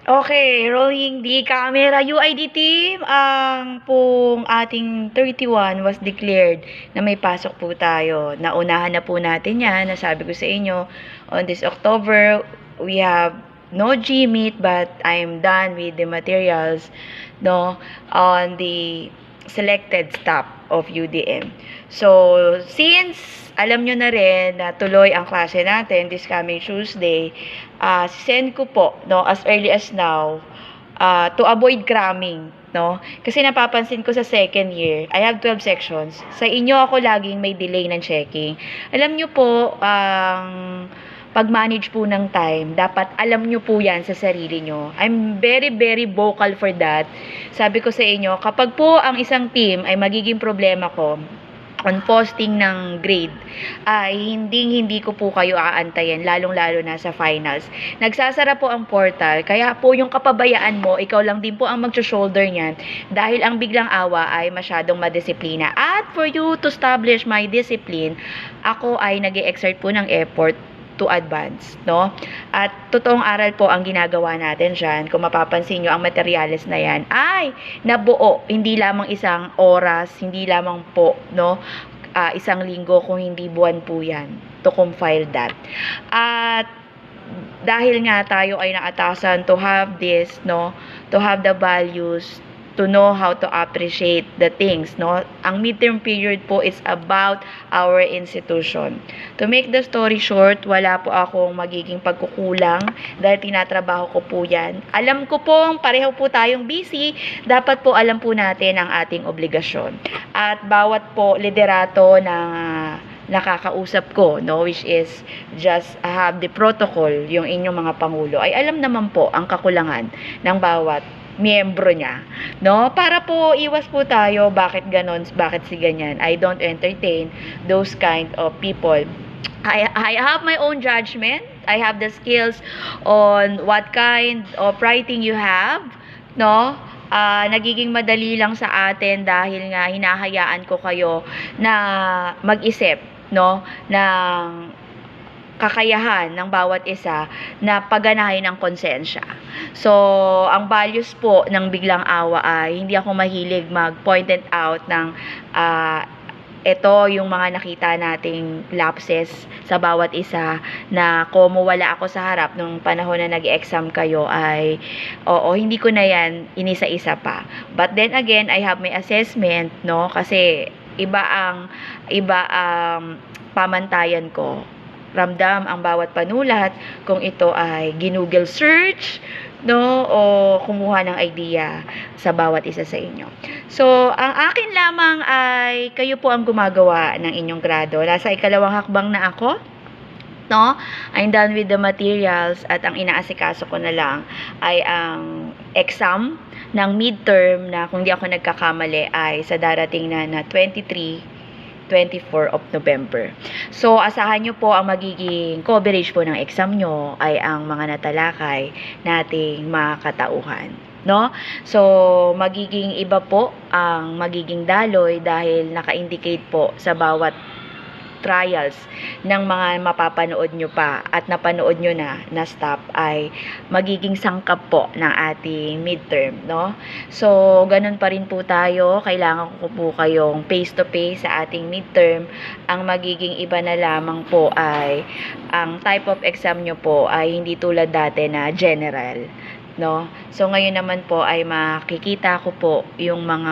Okay, rolling the camera. UID team, ang pong ating 31 was declared na may pasok po tayo. Naunahan na po natin yan. Nasabi ko sa inyo, on this October, we have no GMeet but I'm done with the materials no, on the selected staff of UDM. So, since alam nyo na rin na tuloy ang klase natin this coming Tuesday, send ko po, no, as early as now, to avoid cramming, no? Kasi napapansin ko sa second year, I have 12 sections. Sa inyo ako laging may delay ng checking. Alam nyo po, pag-manage po ng time, dapat alam nyo po yan sa sarili nyo. I'm very, very vocal for that. Sabi ko sa inyo, kapag po ang isang team ay magiging problema ko, on posting ng grade, ay hindi ko po kayo aantayin, lalong-lalo na sa finals. Nagsasara po ang portal, kaya po yung kapabayaan mo, ikaw lang din po ang mag-shoulder niyan, dahil ang biglang awa ay masyadong madisiplina. At for you to establish my discipline, ako ay nag-e-exert po ng effort to advance, no? At totoong aral po ang ginagawa natin dyan. Kung mapapansin nyo, ang materials na yan ay nabuo, hindi lamang isang oras, hindi lamang po, no? Isang linggo, kung hindi buwan po yan, to compile that. At dahil nga tayo ay naatasan to have this, no? To have the values, to know how to appreciate the things, no? Ang midterm period po is about our institution. To make the story short, wala po akong magiging pagkukulang dahil tinatrabaho ko po yan. Alam ko pong pareho po tayong busy, dapat po alam po natin ang ating obligasyon. At bawat po liderato na nakakausap ko, no, which is just have the protocol, yung inyong mga pangulo, ay alam naman po ang kakulangan ng bawat miyembro niya, no? Para po iwas po tayo, bakit ganon, bakit si ganyan. I don't entertain those kind of people. I have my own judgment. I have the skills on what kind of writing you have, no? Nagiging madali lang sa atin dahil nga hinahayaan ko kayo na mag-isip, no, ng kakayahan ng bawat isa na pagganahin ng konsensya. So, ang values po ng biglang awa ay hindi ako mahilig mag-point it out ng ito yung mga nakita nating lapses sa bawat isa na kung wala ako sa harap nung panahon na nag-exam kayo ay oo, hindi ko na yan inisa-isa pa. But then again, I have my assessment, no? Kasi iba ang pamantayan ko. Ramdam ang bawat panulat kung ito ay ginugol search, no, o kumuha ng idea sa bawat isa sa inyo. So, ang akin lamang ay kayo po ang gumagawa ng inyong grado. Nasa ikalawang hakbang na ako, no? I'm done with the materials at ang inaasikaso ko na lang ay ang exam ng midterm na kung di ako nagkakamali ay sa darating na 24 of November. So, asahan nyo po ang magiging coverage po ng exam nyo ay ang mga natalakay nating mga katauhan, no? So, magiging iba po ang magiging daloy dahil naka-indicate po sa bawat trials ng mga mapapanood nyo pa at napanood nyo na stop ay magiging sangkap po ng ating midterm, no? So, ganun pa rin po tayo. Kailangan ko po kayong face to face sa ating midterm. Ang magiging iba na lamang po ay ang type of exam nyo po ay hindi tulad dati na general, no? So, ngayon naman po ay makikita ko po yung mga